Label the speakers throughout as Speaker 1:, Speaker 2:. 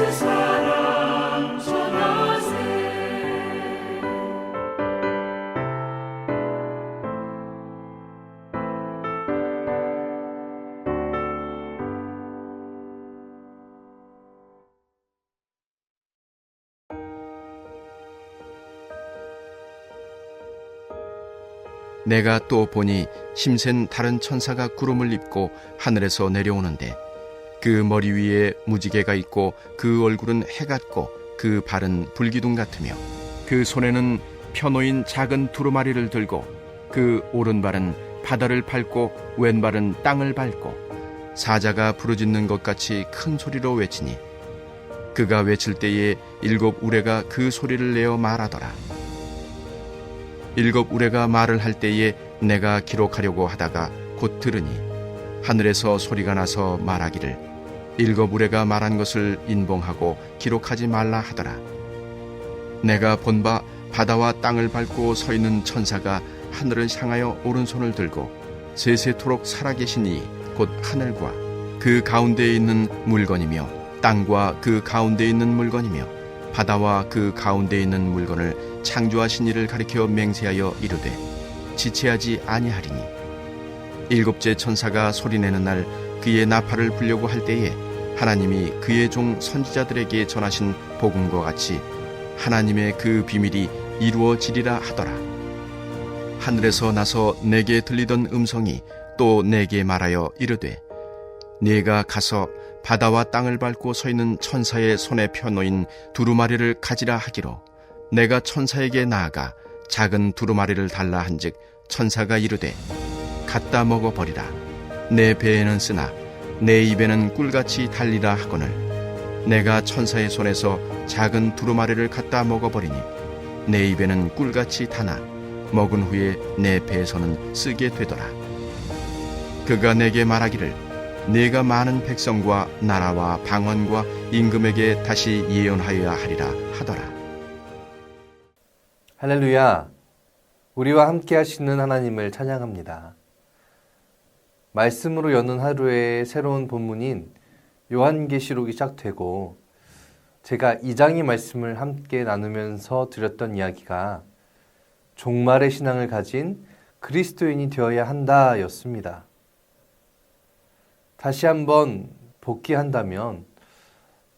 Speaker 1: 예수 사랑 전하세.
Speaker 2: 내가 또 보니 힘센 다른 천사가 구름을 입고 하늘에서 내려오는데 그 머리 위에 무지개가 있고 그 얼굴은 해 같고 그 발은 불기둥 같으며 그 손에는 펴놓인 작은 두루마리를 들고 그 오른발은 바다를 밟고 왼발은 땅을 밟고 사자가 부르짖는 것 같이 큰 소리로 외치니 그가 외칠 때에 7 우레가 그 소리를 내어 말하더라. 7 우레가 말을 할 때에 내가 기록하려고 하다가 곧 들으니 하늘에서 소리가 나서 말하기를 7 우레가 말한 것을 인봉하고 기록하지 말라 하더라. 내가 본 바 바다와 땅을 밟고 서 있는 천사가 하늘을 향하여 오른손을 들고 세세토록 살아계신 이 곧 하늘과 그 가운데에 있는 물건이며 땅과 그 가운데에 있는 물건이며 바다와 그 가운데에 있는 물건을 창조하신 이를 가리켜 맹세하여 이르되 지체하지 아니하리니 7째 천사가 소리내는 날 그의 나팔을 불려고 할 때에 하나님이 그의 종 선지자들에게 전하신 복음과 같이 하나님의 그 비밀이 이루어지리라 하더라. 하늘에서 나서 내게 들리던 음성이 또 내게 말하여 이르되 네가 가서 바다와 땅을 밟고 서 있는 천사의 손에 펴놓인 두루마리를 가지라 하기로 내가 천사에게 나아가 작은 두루마리를 달라 한즉 천사가 이르되 갖다 먹어버리라. 내 배에는 쓰나 내 입에는 꿀같이 달리라 하거늘 내가 천사의 손에서 작은 두루마리를 갖다 먹어버리니 내 입에는 꿀같이 타나 먹은 후에 내 배에서는 쓰게 되더라. 그가 내게 말하기를 네가 많은 백성과 나라와 방언과 임금에게 다시 예언하여야 하리라 하더라.
Speaker 3: 할렐루야. 우리와 함께 하시는 하나님을 찬양합니다. 말씀으로 여는 하루의 새로운 본문인 요한계시록이 시작되고 제가 2장의 말씀을 함께 나누면서 드렸던 이야기가 종말의 신앙을 가진 그리스도인이 되어야 한다 였습니다. 다시 한번 복귀한다면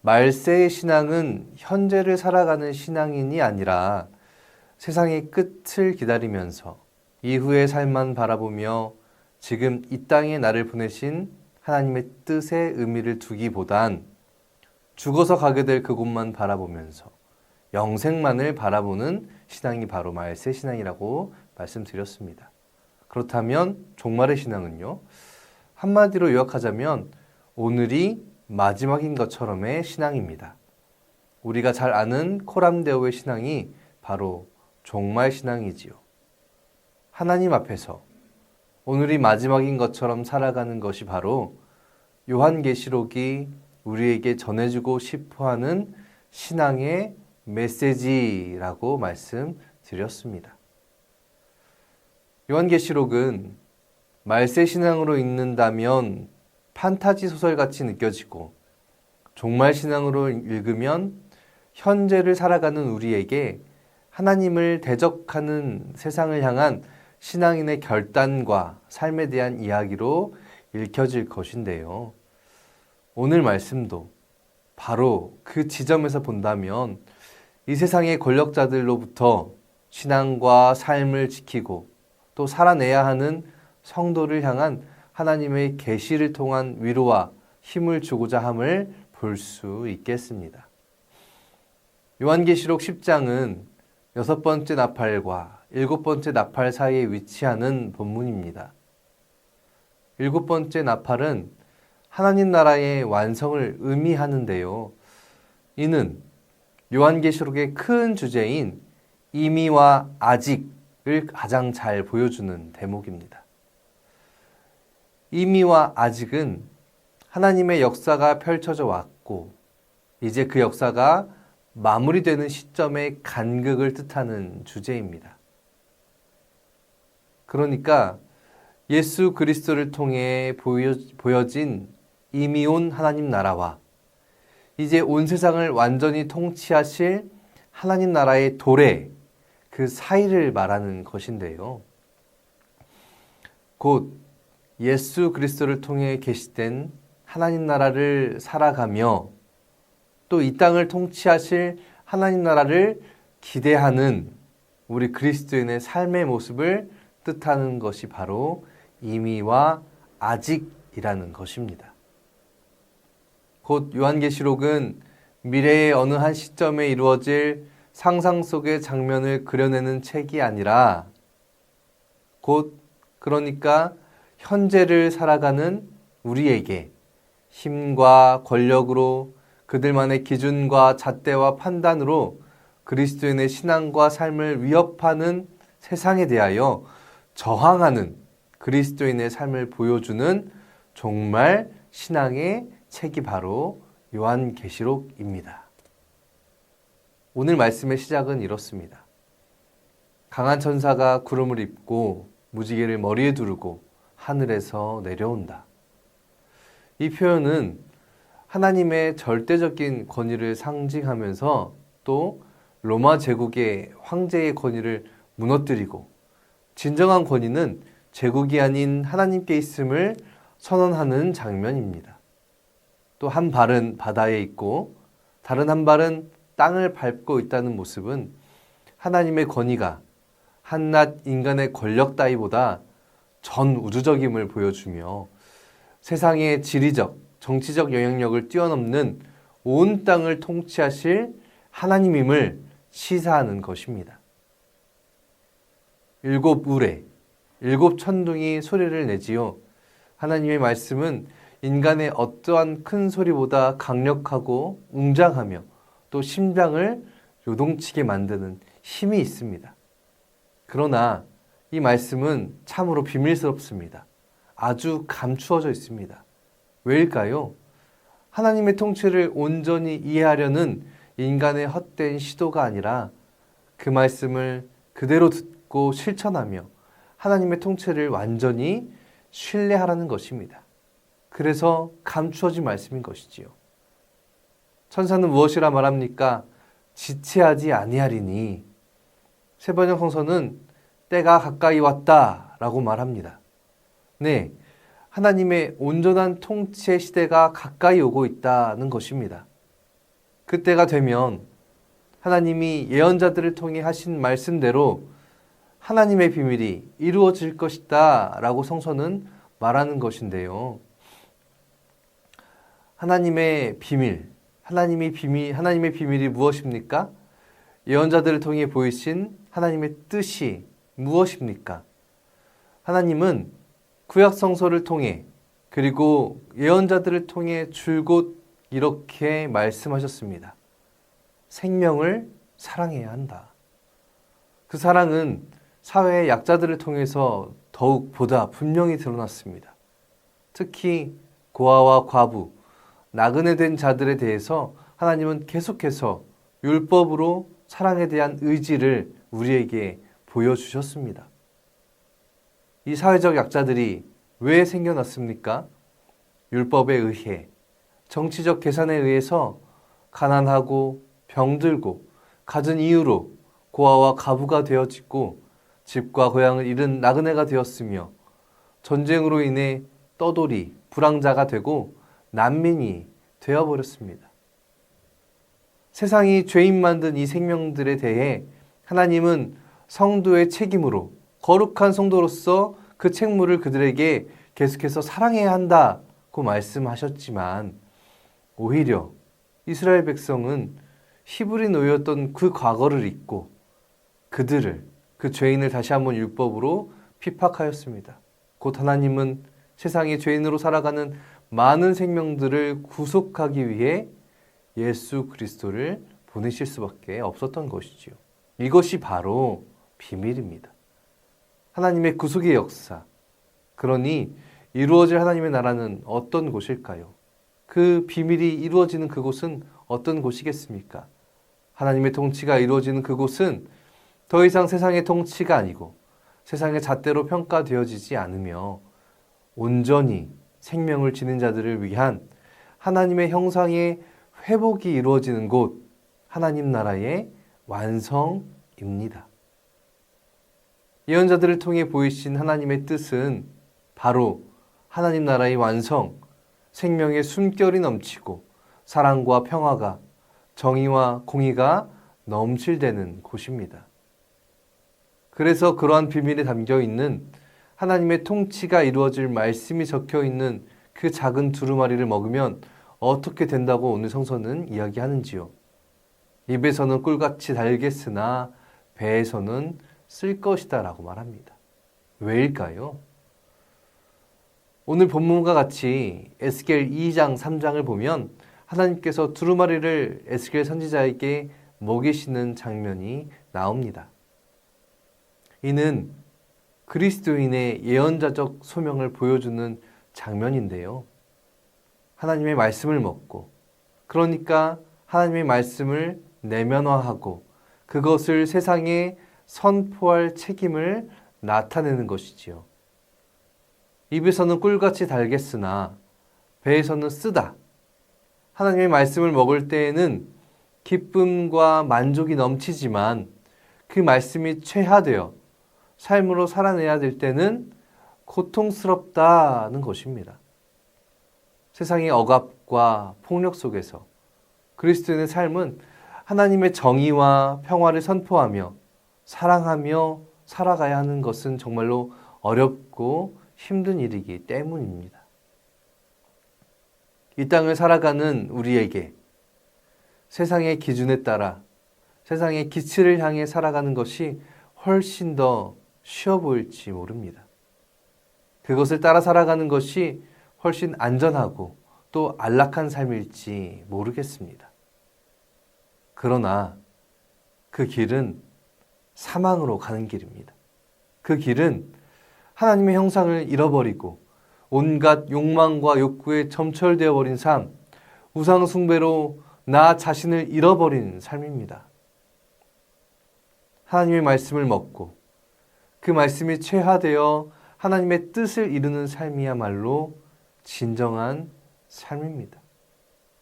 Speaker 3: 말세의 신앙은 현재를 살아가는 신앙인이 아니라 세상의 끝을 기다리면서 이후의 삶만 바라보며 지금 이 땅에 나를 보내신 하나님의 뜻의 의미를 두기보단 죽어서 가게 될 그곳만 바라보면서 영생만을 바라보는 신앙이 바로 말세 신앙이라고 말씀드렸습니다. 그렇다면 종말의 신앙은요? 한마디로 요약하자면 오늘이 마지막인 것처럼의 신앙입니다. 우리가 잘 아는 코람데오의 신앙이 바로 종말 신앙이지요. 하나님 앞에서 오늘이 마지막인 것처럼 살아가는 것이 바로 요한계시록이 우리에게 전해주고 싶어하는 신앙의 메시지라고 말씀드렸습니다. 요한계시록은 말세 신앙으로 읽는다면 판타지 소설같이 느껴지고 종말 신앙으로 읽으면 현재를 살아가는 우리에게 하나님을 대적하는 세상을 향한 신앙인의 결단과 삶에 대한 이야기로 읽혀질 것인데요. 오늘 말씀도 바로 그 지점에서 본다면 이 세상의 권력자들로부터 신앙과 삶을 지키고 또 살아내야 하는 성도를 향한 하나님의 계시를 통한 위로와 힘을 주고자 함을 볼 수 있겠습니다. 요한계시록 10장은 6번째 나팔과 7번째 나팔 사이에 위치하는 본문입니다. 7번째 나팔은 하나님 나라의 완성을 의미하는데요. 이는 요한계시록의 큰 주제인 이미와 아직을 가장 잘 보여주는 대목입니다. 이미와 아직은 하나님의 역사가 펼쳐져 왔고 이제 그 역사가 마무리되는 시점의 간극을 뜻하는 주제입니다. 그러니까 예수 그리스도를 통해 보여진 이미 온 하나님 나라와 이제 온 세상을 완전히 통치하실 하나님 나라의 도래, 그 사이를 말하는 것인데요. 곧 예수 그리스도를 통해 계시된 하나님 나라를 살아가며 또 이 땅을 통치하실 하나님 나라를 기대하는 우리 그리스도인의 삶의 모습을 뜻하는 것이 바로 이미와 아직이라는 것입니다. 곧 요한계시록은 미래의 어느 한 시점에 이루어질 상상 속의 장면을 그려내는 책이 아니라 곧 그러니까 현재를 살아가는 우리에게 힘과 권력으로 그들만의 기준과 잣대와 판단으로 그리스도인의 신앙과 삶을 위협하는 세상에 대하여 저항하는 그리스도인의 삶을 보여주는 정말 신앙의 책이 바로 요한계시록입니다. 오늘 말씀의 시작은 이렇습니다. 강한 천사가 구름을 입고 무지개를 머리에 두르고 하늘에서 내려온다. 이 표현은 하나님의 절대적인 권위를 상징하면서 또 로마 제국의 황제의 권위를 무너뜨리고 진정한 권위는 제국이 아닌 하나님께 있음을 선언하는 장면입니다. 또 한 발은 바다에 있고 다른 한 발은 땅을 밟고 있다는 모습은 하나님의 권위가 한낱 인간의 권력 따위보다 전 우주적임을 보여주며 세상의 지리적, 정치적 영향력을 뛰어넘는 온 땅을 통치하실 하나님임을 시사하는 것입니다. 일곱 우레, 일곱 천둥이 소리를 내지요. 하나님의 말씀은 인간의 어떠한 큰 소리보다 강력하고 웅장하며 또 심장을 요동치게 만드는 힘이 있습니다. 그러나 이 말씀은 참으로 비밀스럽습니다. 아주 감추어져 있습니다. 왜일까요? 하나님의 통치를 온전히 이해하려는 인간의 헛된 시도가 아니라 그 말씀을 그대로 듣고 실천하며 하나님의 통치를 완전히 신뢰하라는 것입니다. 그래서 감추어진 말씀인 것이지요. 천사는 무엇이라 말합니까? 지체하지 아니하리니. 세번역 성서는 때가 가까이 왔다 라고 말합니다. 네, 하나님의 온전한 통치의 시대가 가까이 오고 있다는 것입니다. 그때가 되면 하나님이 예언자들을 통해 하신 말씀대로 하나님의 비밀이 이루어질 것이다 라고 성서는 말하는 것인데요. 하나님의 비밀이 무엇입니까? 예언자들을 통해 보이신 하나님의 뜻이 무엇입니까? 하나님은 구약 성서를 통해 그리고 예언자들을 통해 줄곧 이렇게 말씀하셨습니다. 생명을 사랑해야 한다. 그 사랑은 사회의 약자들을 통해서 더욱 보다 분명히 드러났습니다. 특히 고아와 과부, 나그네 된 자들에 대해서 하나님은 계속해서 율법으로 사랑에 대한 의지를 우리에게 보여주셨습니다. 이 사회적 약자들이 왜 생겨났습니까? 율법에 의해, 정치적 계산에 의해서 가난하고 병들고 갖은 이유로 고아와 과부가 되어지고 집과 고향을 잃은 나그네가 되었으며 전쟁으로 인해 떠돌이, 불황자가 되고 난민이 되어버렸습니다. 세상이 죄인 만든 이 생명들에 대해 하나님은 성도의 책임으로 거룩한 성도로서 그 책무를 그들에게 계속해서 사랑해야 한다고 말씀하셨지만 오히려 이스라엘 백성은 히브리 노예였던 그 과거를 잊고 그 죄인을 다시 한번 율법으로 핍박하였습니다. 곧 하나님은 세상의 죄인으로 살아가는 많은 생명들을 구속하기 위해 예수 그리스도를 보내실 수밖에 없었던 것이지요. 이것이 바로 비밀입니다. 하나님의 구속의 역사. 그러니 이루어질 하나님의 나라는 어떤 곳일까요? 그 비밀이 이루어지는 그곳은 어떤 곳이겠습니까? 하나님의 통치가 이루어지는 그곳은 더 이상 세상의 통치가 아니고 세상의 잣대로 평가되어지지 않으며 온전히 생명을 지닌 자들을 위한 하나님의 형상의 회복이 이루어지는 곳, 하나님 나라의 완성입니다. 예언자들을 통해 보이신 하나님의 뜻은 바로 하나님 나라의 완성, 생명의 숨결이 넘치고 사랑과 평화가, 정의와 공의가 넘실대는 곳입니다. 그래서 그러한 비밀에 담겨 있는 하나님의 통치가 이루어질 말씀이 적혀 있는 그 작은 두루마리를 먹으면 어떻게 된다고 오늘 성서는 이야기하는지요. 입에서는 꿀같이 달겠으나 배에서는 쓸 것이다 라고 말합니다. 왜일까요? 오늘 본문과 같이 에스겔 2장 3장을 보면 하나님께서 두루마리를 에스겔 선지자에게 먹이시는 장면이 나옵니다. 이는 그리스도인의 예언자적 소명을 보여주는 장면인데요. 하나님의 말씀을 먹고, 그러니까 하나님의 말씀을 내면화하고 그것을 세상에 선포할 책임을 나타내는 것이지요. 입에서는 꿀같이 달겠으나 배에서는 쓰다. 하나님의 말씀을 먹을 때에는 기쁨과 만족이 넘치지만 그 말씀이 체화되어 삶으로 살아내야 될 때는 고통스럽다는 것입니다. 세상의 억압과 폭력 속에서 그리스도인의 삶은 하나님의 정의와 평화를 선포하며 사랑하며 살아가야 하는 것은 정말로 어렵고 힘든 일이기 때문입니다. 이 땅을 살아가는 우리에게 세상의 기준에 따라 세상의 기치를 향해 살아가는 것이 훨씬 더 쉬워 보일지 모릅니다. 그것을 따라 살아가는 것이 훨씬 안전하고 또 안락한 삶일지 모르겠습니다. 그러나 그 길은 사망으로 가는 길입니다. 그 길은 하나님의 형상을 잃어버리고 온갖 욕망과 욕구에 점철되어 버린 삶, 우상 숭배로 나 자신을 잃어버린 삶입니다. 하나님의 말씀을 먹고 그 말씀이 체화되어 하나님의 뜻을 이루는 삶이야말로 진정한 삶입니다.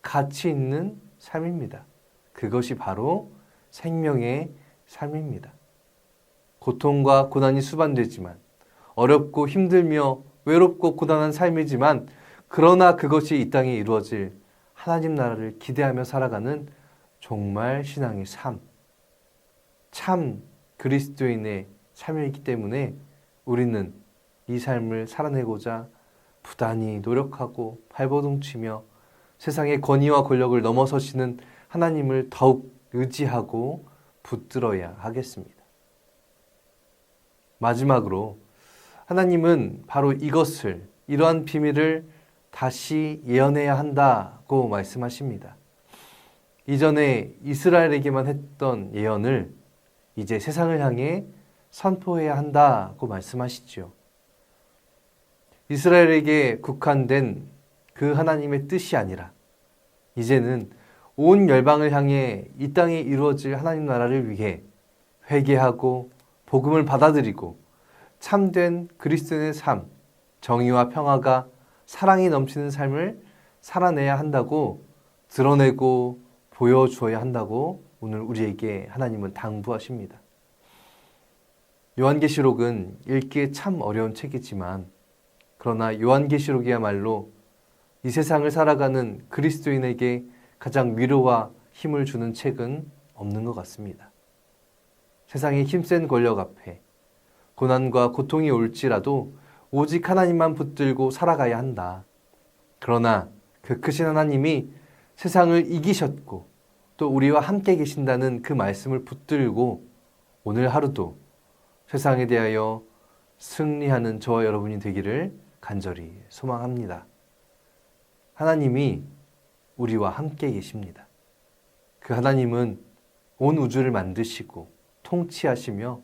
Speaker 3: 가치 있는 삶입니다. 그것이 바로 생명의 삶입니다. 고통과 고난이 수반되지만 어렵고 힘들며 외롭고 고단한 삶이지만 그러나 그것이 이 땅에 이루어질 하나님 나라를 기대하며 살아가는 정말 신앙의 삶, 참 그리스도인의 삶이기 때문에 우리는 이 삶을 살아내고자 부단히 노력하고 발버둥치며 세상의 권위와 권력을 넘어서시는 하나님을 더욱 의지하고 붙들어야 하겠습니다. 마지막으로 하나님은 바로 이것을, 이러한 비밀을 다시 예언해야 한다고 말씀하십니다. 이전에 이스라엘에게만 했던 예언을 이제 세상을 향해 선포해야 한다고 말씀하시죠. 이스라엘에게 국한된 그 하나님의 뜻이 아니라 이제는 온 열방을 향해 이 땅에 이루어질 하나님 나라를 위해 회개하고 복음을 받아들이고 참된 그리스도인의 삶, 정의와 평화가 사랑이 넘치는 삶을 살아내야 한다고 드러내고 보여주어야 한다고 오늘 우리에게 하나님은 당부하십니다. 요한계시록은 읽기에 참 어려운 책이지만 그러나 요한계시록이야말로 이 세상을 살아가는 그리스도인에게 가장 위로와 힘을 주는 책은 없는 것 같습니다. 세상의 힘센 권력 앞에 고난과 고통이 올지라도 오직 하나님만 붙들고 살아가야 한다. 그러나 그 크신 하나님이 세상을 이기셨고 또 우리와 함께 계신다는 그 말씀을 붙들고 오늘 하루도 세상에 대하여 승리하는 저와 여러분이 되기를 간절히 소망합니다. 하나님이 우리와 함께 계십니다. 그 하나님은 온 우주를 만드시고 통치하시며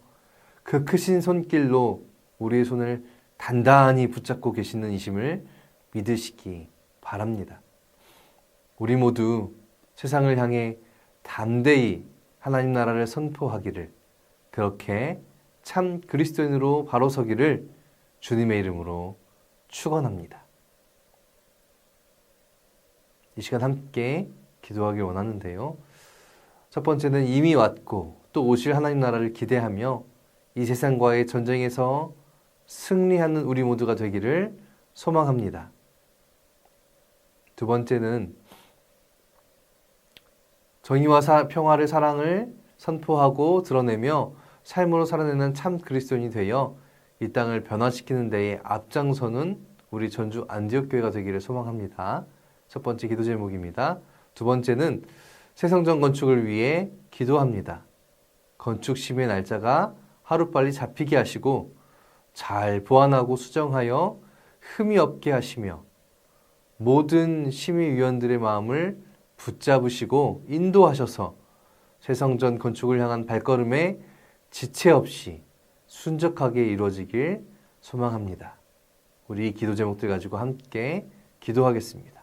Speaker 3: 그 크신 손길로 우리의 손을 단단히 붙잡고 계시는 이심을 믿으시기 바랍니다. 우리 모두 세상을 향해 담대히 하나님 나라를 선포하기를, 그렇게 참 그리스도인으로 바로 서기를 주님의 이름으로 축원합니다. 이 시간 함께 기도하길 원하는데요. 첫 번째는 이미 왔고 또 오실 하나님 나라를 기대하며 이 세상과의 전쟁에서 승리하는 우리 모두가 되기를 소망합니다. 두 번째는 정의와 평화를 사랑을 선포하고 드러내며 삶으로 살아내는 참 그리스도인이 되어 이 땅을 변화시키는 데에 앞장서는 우리 전주 안디옥 교회가 되기를 소망합니다. 첫 번째 기도 제목입니다. 두 번째는 새 성전 건축을 위해 기도합니다. 건축 심의 날짜가 하루빨리 잡히게 하시고 잘 보완하고 수정하여 흠이 없게 하시며 모든 심의위원들의 마음을 붙잡으시고 인도하셔서 새 성전 건축을 향한 발걸음에 지체 없이 순적하게 이루어지길 소망합니다. 우리 기도 제목들 가지고 함께 기도하겠습니다.